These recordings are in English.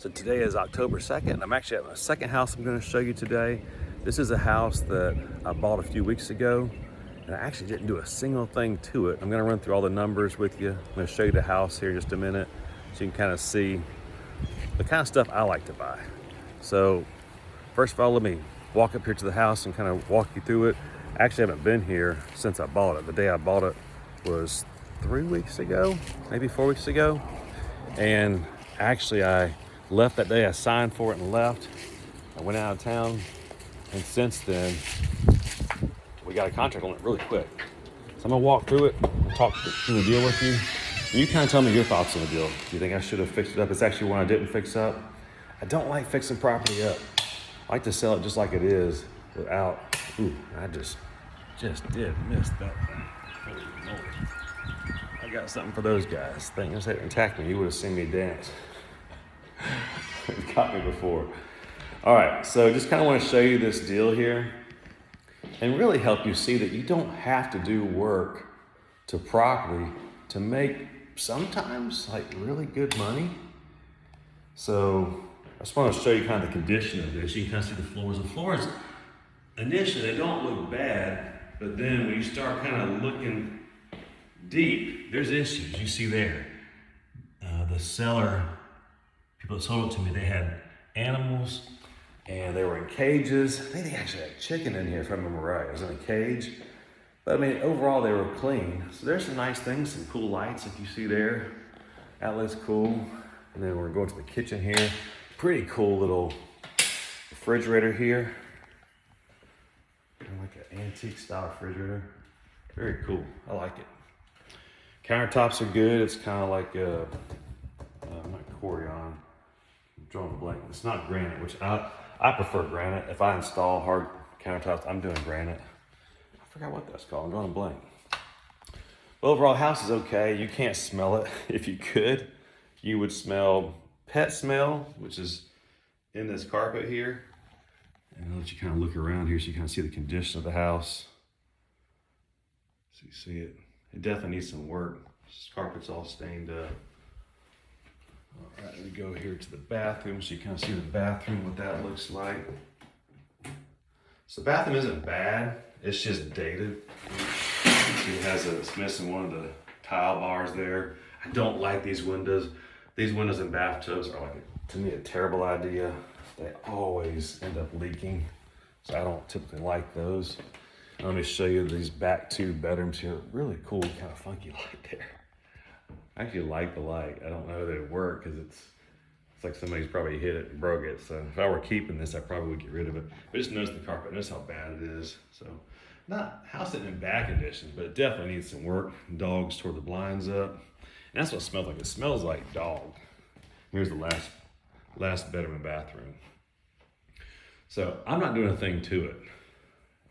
So today is October 2nd. I'm actually at my second house I'm going to show you today. This is a house that I bought a few weeks ago, and I actually didn't do a single thing to it. I'm going to run through all the numbers with you. I'm going to show you the house here in just a minute so you can kind of see the kind of stuff I like to buy. So first of all, let me walk up here to the house and kind of walk you through it. I actually haven't been here since I bought it. The day I bought it was 3 weeks ago, maybe 4 weeks ago. And actually I left that day. I signed for it and left. I went out of town, and since then we got a contract on it really quick. So I'm gonna walk through it and talk through the deal with you. And you kind of tell me your thoughts on the deal. Do you think I should have fixed it up? It's actually one I didn't fix up. I don't like fixing property up. I like to sell it just like it is without, I just did miss that thing. Holy moly. I got something for those guys. Thank goodness they didn't attack me. You would have seen me dance. It caught me before. All right, so just kind of want to show you this deal here and really help you see that you don't have to do work to property to make sometimes like really good money. So I just want to show you kind of the condition of this. You can kind of see the floors. The floors, initially, they don't look bad, but then when you start kind of looking deep, there's issues. You see there, the seller, people that sold it to me, they had animals and they were in cages. I think they actually had chicken in here, if I remember right. It was in a cage. But I mean, overall, they were clean. So there's some nice things, some cool lights, like you see there. Outlet's cool. And then we're going to the kitchen here. Pretty cool little refrigerator here. Kind of like an antique style refrigerator. Very cool, I like it. Countertops are good. It's kind of like not Corian. I'm drawing a blank. It's not granite, which I prefer granite. If I install hard countertops, I'm doing granite. I forgot what that's called. I'm drawing a blank. Well, overall, house is okay. You can't smell it. If you could, you would smell pet smell, which is in this carpet here. And I'll let you kind of look around here so you kind of see the condition of the house. So you see it. It definitely needs some work. This carpet's all stained up. All right, let me go here to the bathroom so you kind of see the bathroom, what that looks like. So the bathroom isn't bad, it's just dated. It's missing one of the tile bars there. I don't like these windows. These windows in bathtubs are to me, a terrible idea. They always end up leaking, so I don't typically like those. Let me show you these back two bedrooms here. Really cool, kind of funky light there. I actually like the light. I don't know that it worked because it's like somebody's probably hit it and broke it. So if I were keeping this, I probably would get rid of it. But just notice the carpet, notice how bad it is. So house isn't in bad condition, but it definitely needs some work. Dogs tore the blinds up. And that's what it smells like. It smells like dog. Here's the last bedroom and bathroom. So I'm not doing a thing to it.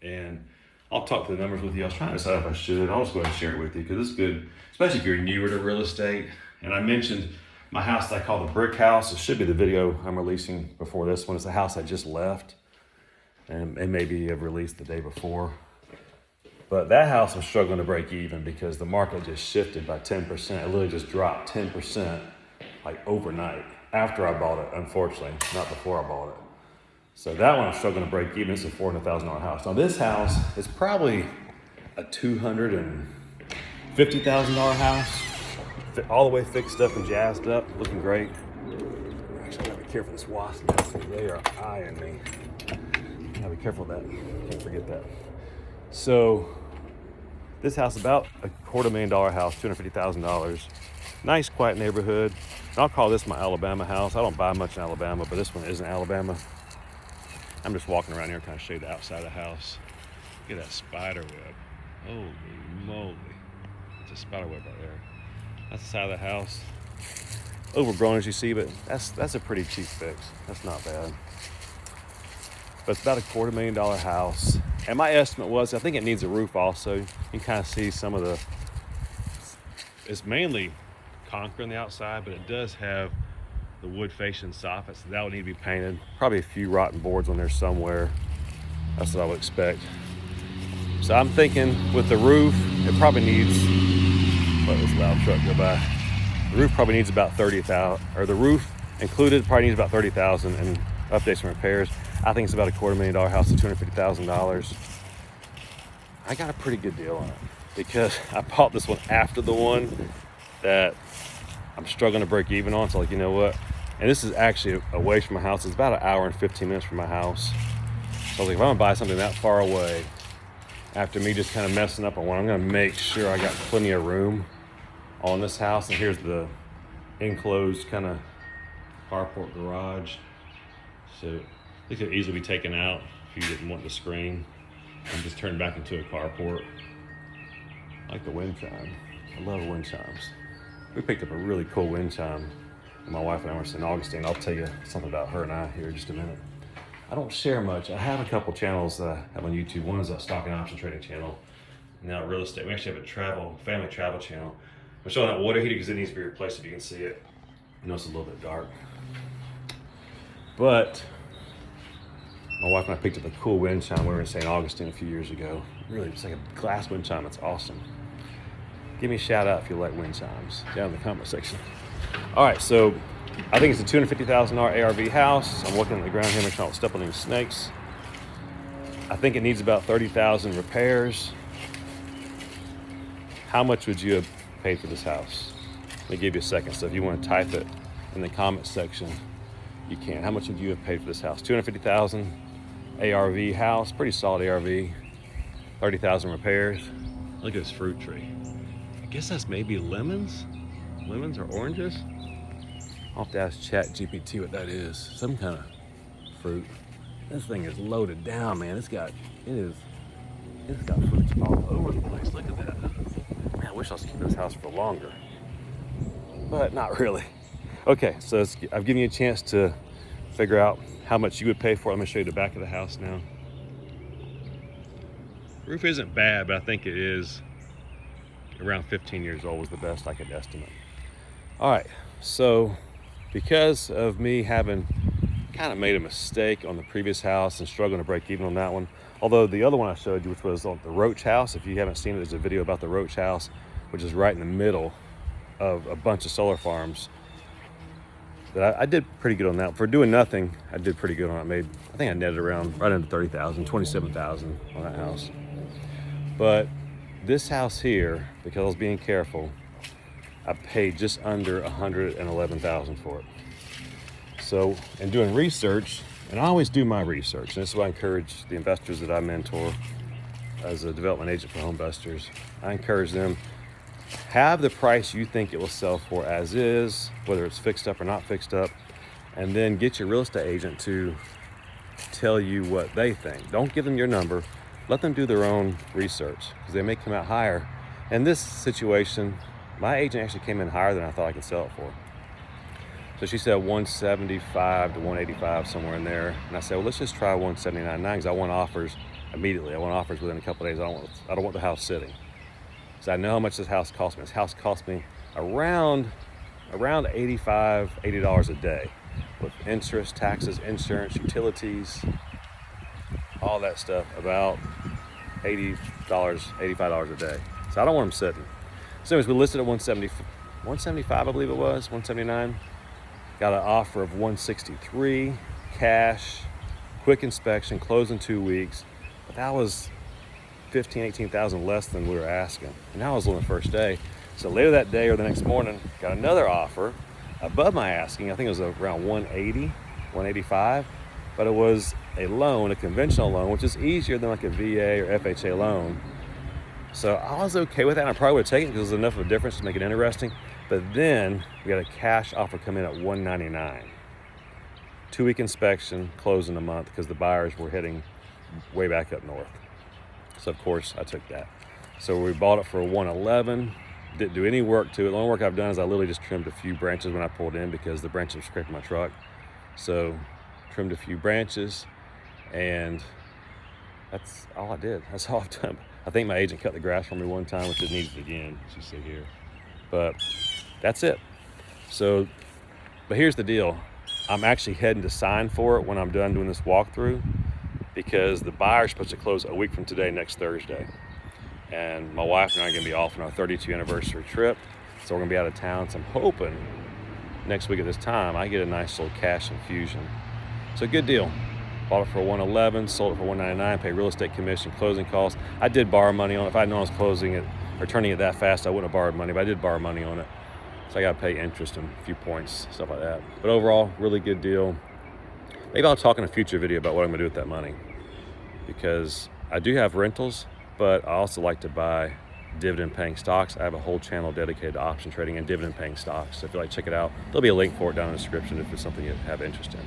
And I'll talk to the numbers with you. I was trying to decide if I should. I'll just go ahead and share it with you because it's good, especially if you're newer to real estate. And I mentioned my house that I call the brick house. It should be the video I'm releasing before this one. It's the house I just left, and maybe I've released the day before. But that house was struggling to break even because the market just shifted by 10%. It literally just dropped 10% like overnight after I bought it, unfortunately, not before I bought it. So that one I'm struggling to break even. It's a $400,000 house. Now this house is probably a $250,000 house. All the way fixed up and jazzed up, looking great. Actually, I gotta be careful of this wasp. They are eyeing me. Gotta be careful of that. Can't forget that. So this house is about a $250,000 house, $250,000. Nice, quiet neighborhood. And I'll call this my Alabama house. I don't buy much in Alabama, but this one is in Alabama. I'm just walking around here, kind of show you the outside of the house. Look at that spider web. Holy moly. It's a spider web right there. That's the side of the house. Overgrown as you see, but that's a pretty cheap fix. That's not bad. But it's about a $250,000 house. And my estimate was, I think it needs a roof also. You can kind of see some of it's mainly concrete on the outside, but it does have the wood fascia soffit, so that would need to be painted. Probably a few rotten boards on there somewhere. That's what I would expect. So I'm thinking with the roof, it probably needs, let this loud truck go by. The roof probably needs about $30,000, or the roof Included, probably needs about $30,000 and updates and repairs. I think it's about a $250,000 house, at $250,000. I got a pretty good deal on it because I bought this one after the one that I'm struggling to break even on. So like, you know what? And this is actually away from my house. It's about an hour and 15 minutes from my house. So I was like, if I'm gonna buy something that far away, after me just kind of messing up on one, I'm gonna make sure I got plenty of room on this house. And here's the enclosed kind of carport garage. So it could easily be taken out if you didn't want the screen and just turn back into a carport. I like the wind chime. I love wind chimes. We picked up a really cool wind chime. My wife and I were in St. Augustine. I'll tell you something about her and I here in just a minute. I don't share much. I have a couple channels that I have on YouTube. One is a stock and option trading channel. Now real estate. We actually have a family travel channel. I'm showing that water heater because it needs to be replaced if you can see it. I know it's a little bit dark. But my wife and I picked up a cool wind chime. We were in St. Augustine a few years ago. Really, it's like a glass wind chime. It's awesome. Give me a shout out if you like wind chimes down in the comment section. All right, so I think it's a $250,000 ARV house. I'm looking at the ground here, making sure I don't step on any snakes. I think it needs about 30,000 repairs. How much would you have paid for this house? Let me give you a second. So if you want to type it in the comment section, you can. How much would you have paid for this house? 250,000 ARV house, pretty solid ARV. 30,000 repairs. Look at this fruit tree. I guess that's maybe lemons or oranges. I'll have to ask ChatGPT what that is. Some kind of fruit. This thing is loaded down, man. It's got fruits all over the place. Look at that. Man, I wish I was keeping this house for longer, but not really. Okay, so I've given you a chance to figure out how much you would pay for it. I'm gonna show you the back of the house now. Roof isn't bad, but I think it is around 15 years old was the best I could estimate. All right, so because of me having kind of made a mistake on the previous house and struggling to break even on that one, although the other one I showed you, which was on the Roach house, if you haven't seen it, there's a video about the Roach house, which is right in the middle of a bunch of solar farms. But I did pretty good on that. For doing nothing, I did pretty good on it. I think I netted around right under 30,000, 27,000 on that house. But this house here, because I was being careful, I paid just under 111,000 for it. So in doing research, and I always do my research, and this is why I encourage the investors that I mentor as a development agent for home busters. I encourage them, have the price you think it will sell for as is, whether it's fixed up or not fixed up, and then get your real estate agent to tell you what they think. Don't give them your number. Let them do their own research because they may come out higher. In this situation, my agent actually came in higher than I thought I could sell it for. So she said 175 to 185, somewhere in there. And I said, well, let's just try 179.9 because I want offers immediately. I want offers within a couple of days. I don't want the house sitting. So I know how much this house cost me. This house cost me around $85, $80 a day with interest, taxes, insurance, utilities, all that stuff, about $80, $85 a day. So I don't want them sitting. So anyways, we listed at 175, I believe it was, 179. Got an offer of 163, cash, quick inspection, close in 2 weeks. But that was 15, 18,000 less than we were asking. And that was on the first day. So later that day or the next morning, got another offer above my asking. I think it was around 180, 185. But it was a loan, a conventional loan, which is easier than like a VA or FHA loan. So I was okay with that. I probably would have taken it because there's enough of a difference to make it interesting. But then we got a cash offer come in at 199. 2-week inspection, close in a month because the buyers were heading way back up north. So of course I took that. So we bought it for 111. Didn't do any work to it. The only work I've done is I literally just trimmed a few branches when I pulled in because the branches were scraping my truck. So trimmed a few branches, and that's all I did. That's all I've done. I think my agent cut the grass for me one time, which it needs again, as you see here. But that's it. So, but here's the deal. I'm actually heading to sign for it when I'm done doing this walkthrough because the buyer's supposed to close a week from today, next Thursday. And my wife and I are gonna be off on our 32th anniversary trip. So we're gonna be out of town. So I'm hoping next week at this time, I get a nice little cash infusion. So good deal. Bought it for $111, sold it for $199, paid real estate commission, closing costs. I did borrow money on it. If I had known I was closing it or turning it that fast, I wouldn't have borrowed money, but I did borrow money on it. So I got to pay interest and a few points, stuff like that. But overall, really good deal. Maybe I'll talk in a future video about what I'm gonna do with that money, because I do have rentals, but I also like to buy dividend paying stocks. I have a whole channel dedicated to option trading and dividend paying stocks. So if you like, check it out. There'll be a link for it down in the description if it's something you have interest in.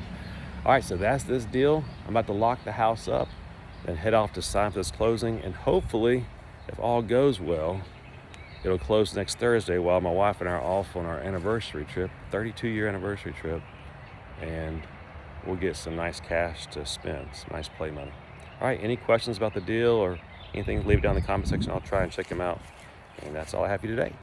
All right, so that's this deal. I'm about to lock the house up and head off to sign for this closing. And hopefully, if all goes well, it'll close next Thursday while my wife and I are off on our anniversary trip, 32-year anniversary trip. And we'll get some nice cash to spend, some nice play money. All right, any questions about the deal or anything, leave it down in the comment section. I'll try and check them out. And that's all I have for you today.